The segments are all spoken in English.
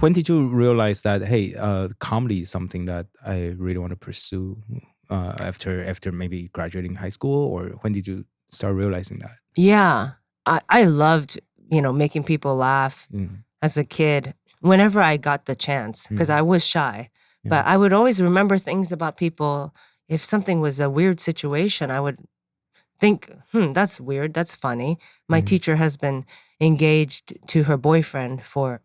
when did you realize that, hey, comedy is something that I really want to pursue after maybe graduating high school? Or when did you start realizing that? Yeah, I loved, making people laugh as a kid whenever I got the chance, because I was shy. Yeah. But I would always remember things about people. If something was a weird situation, I would think, that's weird, that's funny. My teacher has been engaged to her boyfriend for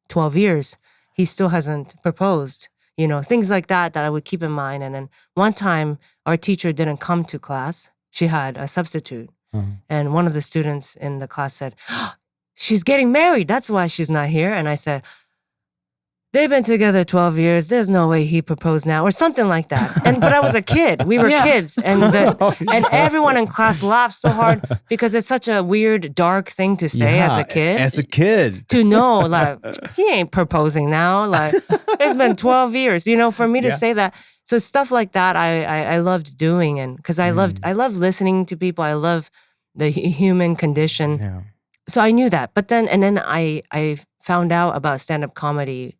12 years. He still hasn't proposed. Things like that I would keep in mind. And then one time, our teacher didn't come to class. She had a substitute. And one of the students in the class said, she's getting married. That's why she's not here. And I said, they've been together 12 years. There's no way he proposed now, or something like that. But I was a kid. We were kids. And and everyone in class laughed so hard because it's such a weird, dark thing to say as a kid. As a kid. To know, like, he ain't proposing now. Like, it's been 12 years, for me to say that. So stuff like that I loved doing. And because I love listening to people. I love the human condition. Yeah. So I knew that. But then I found out about stand-up comedy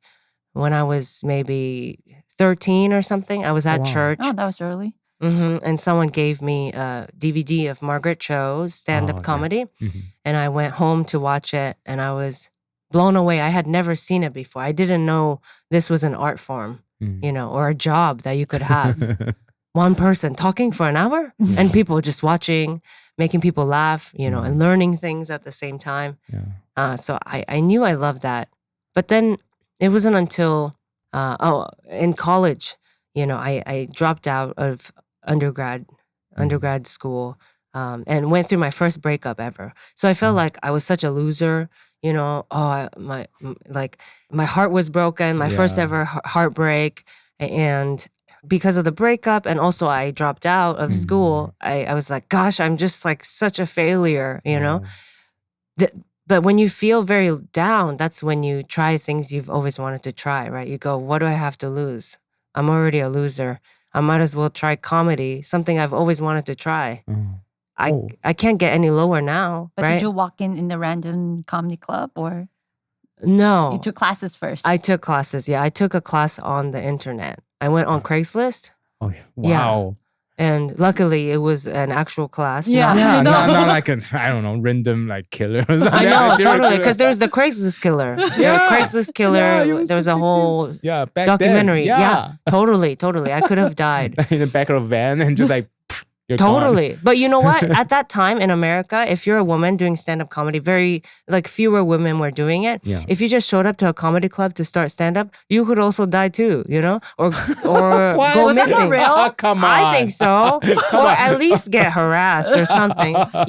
when I was maybe 13 or something. I was at church. Oh, that was early. And someone gave me a DVD of Margaret Cho's stand-up comedy. Yeah. And I went home to watch it, and I was blown away. I had never seen it before. I didn't know this was an art form, or a job that you could have. One person talking for an hour and people just watching, making people laugh, and learning things at the same time. Yeah. So I knew I loved that. But then it wasn't until, in college, I dropped out of undergrad school and went through my first breakup ever. So I felt like I was such a loser, my heart was broken, my first ever heartbreak. And because of the breakup, and also I dropped out of school, I was like, gosh, I'm just like such a failure, But when you feel very down, that's when you try things you've always wanted to try, right? You go, what do I have to lose? I'm already a loser. I might as well try comedy, something I've always wanted to try. I can't get any lower now, but right? Did you walk in the random comedy club, or? No. You took classes first? I took classes, yeah. I took a class on the internet. I went on Craigslist. Oh, wow. Yeah. And luckily, it was an actual class. Yeah, not like a, I don't know, random like killer or something. I know, totally. Because there was the Craigslist killer. Yeah. Craigslist killer. There was a whole documentary. Yeah, totally. I could have died. In the back of a van and just like... Totally. But you know what? At that time in America, if you're a woman doing stand-up comedy, fewer women were doing it. Yeah. If you just showed up to a comedy club to start stand-up, you could also die too, or go missing. Real? Come on. I think so. Or at least get harassed or something, Or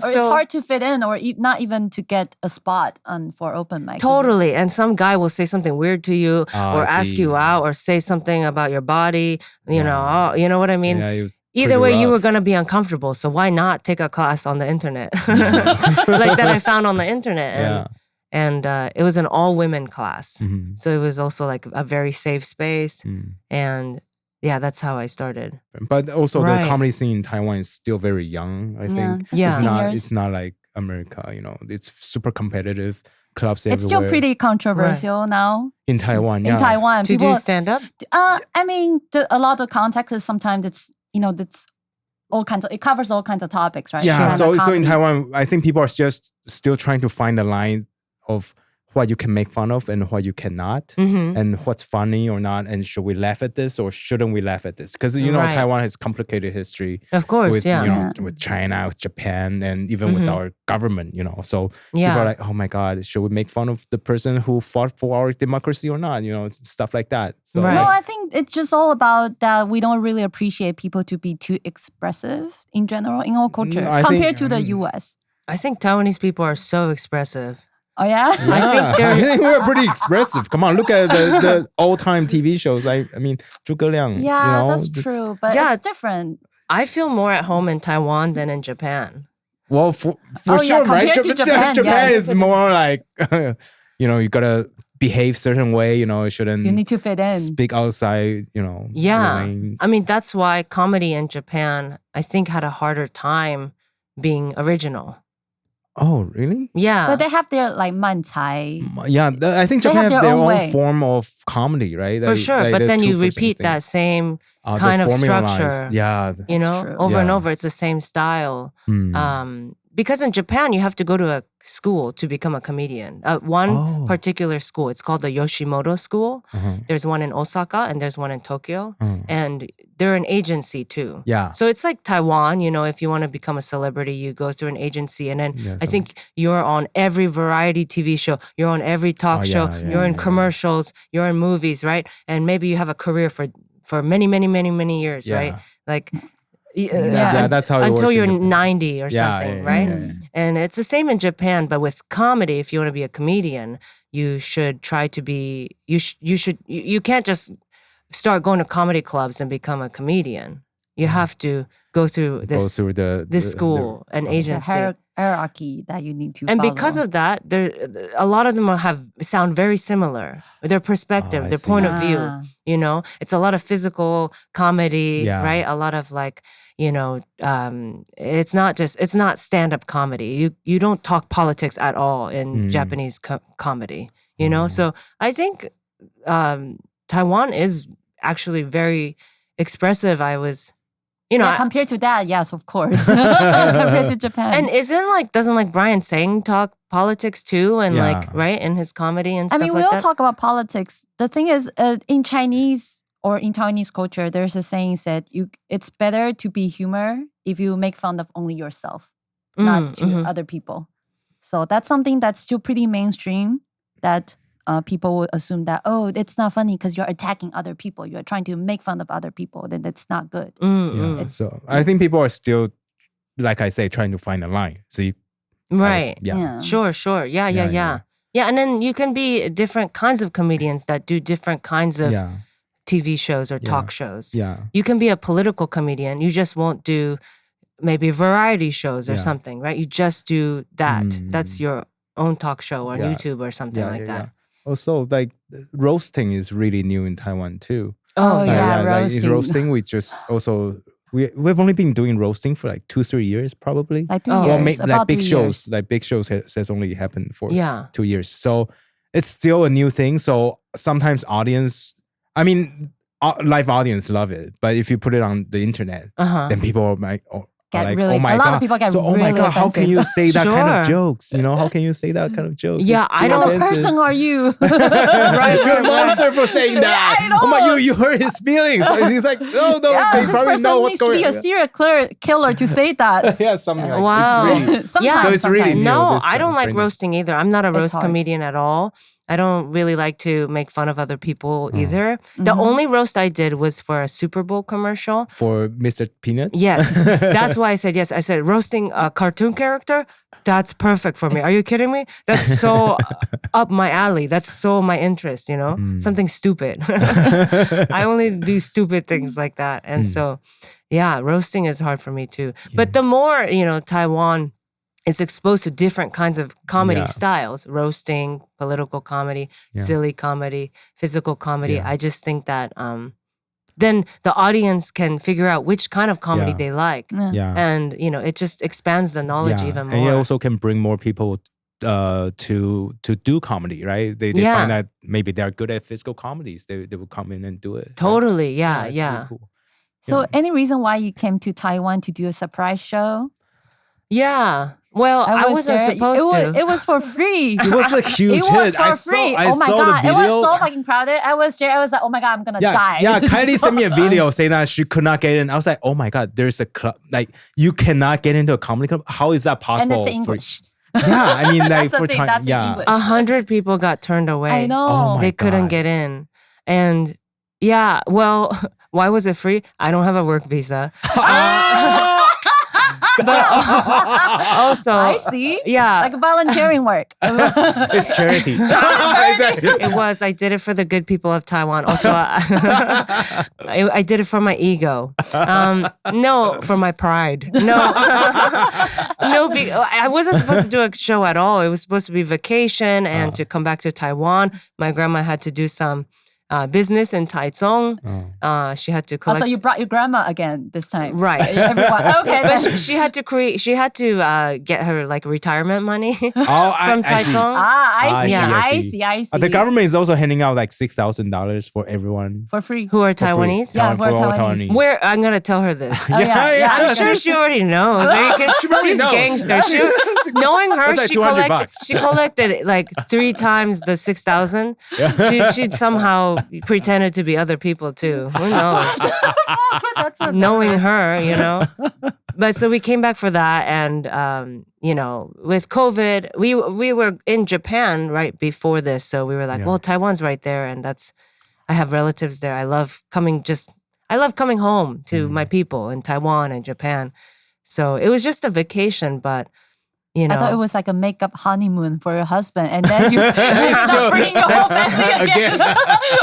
it's hard to fit in, or not even to get a spot for open mic. Totally. And some guy will say something weird to you, or ask you out, or say something about your body, you know what I mean? Yeah, either way, you were going to be uncomfortable. So why not take a class on the internet? Like that I found on the internet. And it was an all-women class. So it was also like a very safe space. And yeah, that's how I started. But also the comedy scene in Taiwan is still very young, I think. Yeah. It's not like America, it's super competitive. Clubs everywhere. It's still pretty controversial now. In Taiwan, In Taiwan. To do stand-up? I mean, a lot of context is sometimes it's, that's all kinds of, it covers all kinds of topics, right? Yeah, so in Taiwan, I think people are just still trying to find the line of what you can make fun of and what you cannot, and what's funny or not, and should we laugh at this or shouldn't we laugh at this? Because Taiwan has complicated history, of course, with, with China, with Japan, and even with our government. So people are like, oh my God, should we make fun of the person who fought for our democracy or not? Stuff like that. So, No, I think it's just all about that we don't really appreciate people to be too expressive in general in our culture compared to the US. I think Taiwanese people are so expressive. Oh, yeah? I think we're pretty expressive. Come on, look at the old-time TV shows. I mean, Zhuge Liang. Yeah, that's true. But it's different. I feel more at home in Taiwan than in Japan. Well, for sure, right? Japan is more like, you gotta behave certain way. You shouldn't. You need to fit in. Speak outside. Yeah, I mean that's why comedy in Japan, I think, had a harder time being original. Oh, really? Yeah. But they have their like mantai. Yeah, I think Japan have their own form of comedy, right? For sure, but then you repeat that same kind of structure. Yeah. You know, over and over, it's the same style. Because in Japan, you have to go to a school to become a comedian. One particular school, it's called the Yoshimoto School. There's one in Osaka and there's one in Tokyo. And they're an agency too. Yeah. So it's like Taiwan, you know, if you want to become a celebrity, you go through an agency. And then I think you're on every variety TV show. You're on every talk show. You're in commercials. You're in movies, right? And maybe you have a career for many, many, many, many years, right? Like... that's how it until works you're 90 or something, right? And it's the same in Japan, but with comedy, if you want to be a comedian, you should try to be. You can't just start going to comedy clubs and become a comedian. You have to go through this school and agency. Hierarchy that you need to and follow. Because of that, a lot of them sound very similar. Their perspective, their point of view, you know, it's a lot of physical comedy, right? A lot of like, you know, it's not stand-up comedy. You don't talk politics at all in Japanese comedy, you know? So I think Taiwan is actually very expressive. You know, compared to that, yes, of course. Compared to Japan. And doesn't Brian Tseng talk politics too? And right, in his comedy and stuff like that? I mean, we all talk about politics. The thing is, in Chinese or in Taiwanese culture, there's a saying that it's better to be humor if you make fun of only yourself, not to other people. So that's something that's still pretty mainstream that... people would assume that, it's not funny because you're attacking other people. You're trying to make fun of other people. Then that's not good. So I think people are still, like I say, trying to find a line. See? Right. Sure. Yeah. And then you can be different kinds of comedians that do different kinds of TV shows or talk shows. Yeah. You can be a political comedian. You just won't do maybe variety shows or something, right? You just do that. That's your own talk show on YouTube or something like that. Also, like roasting is really new in Taiwan too. Roasting. Roasting, we just also we've only been doing roasting for like 2-3 years probably. Like 3 years. Like big shows has only happened for 2 years. So it's still a new thing. So sometimes live audience love it, but if you put it on the internet, then people are like, a lot of people get really offensive. How can you say that kind of jokes? You know, how can you say that kind of jokes? Yeah, what kind of person are you? Right, you're a monster for saying that. I know. You hurt his feelings. He's like, no, they probably know what's going on. This person needs to be a serial killer to say that. Something like wow. It's really, so it's really new. No, I don't like roasting either. I'm not a roast comedian at all. I don't really like to make fun of other people either. The only roast I did was for a Super Bowl commercial. For Mr. Peanut? Yes. That's why I said yes. I said roasting a cartoon character, that's perfect for me. Are you kidding me? That's so up my alley. That's so my interest, you know? Something stupid. I only do stupid things like that. And so, roasting is hard for me too. But the more, Taiwan is exposed to different kinds of comedy styles, roasting, political comedy, silly comedy, physical comedy. I just think that then the audience can figure out which kind of comedy they like. And, it just expands the knowledge even more. And it also can bring more people to do comedy, right? They find that maybe they're good at physical comedies. They will come in and do it. Totally, right? Really cool. So any reason why you came to Taiwan to do a surprise show? Yeah. Well, I wasn't supposed to. It was for free. It was a huge hit. It was for free. I saw the video. It was so fucking crowded. I was there. I was like, oh my God, I'm going to die. Yeah, Kylie sent me a video saying that she could not get in. I was like, oh my God, there's a club. Like, you cannot get into a comedy club? How is that possible? And it's English. I mean, like, for time. That's English. 100 people got turned away. I know. Oh they couldn't get in. And well, why was it free? I don't have a work visa. But also, I see. Yeah. Like volunteering work. It's charity. It was. I did it for the good people of Taiwan. Also, I did it for my ego. No, for my pride. No. I wasn't supposed to do a show at all. It was supposed to be vacation and to come back to Taiwan. My grandma had to do some business in Taichung. She had to collect. Also, you brought your grandma again this time, right? Everyone. Okay, but she had to create. She had to get her like retirement money from Taichung. I see. The government is also handing out like $6,000 for everyone for free. Who are Taiwanese? Yeah, who are Taiwanese. Where I'm gonna tell her this. Yeah. I'm sure she already knows. She's gangster. Knowing her, like she collected like 3 times the 6,000. She'd somehow pretended to be other people too. Who knows? Knowing her, you know. But so we came back for that, and you know, with COVID, we were in Japan right before this, so we were like, well, Taiwan's right there, and I have relatives there. I love coming home to my people in Taiwan and Japan. So it was just a vacation, but you know, I thought it was like a makeup honeymoon for your husband, and then you start bringing your whole family again.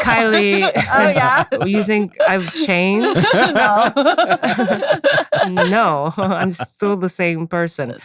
Kylie, oh yeah, you think I've changed? No, No, I'm still the same person.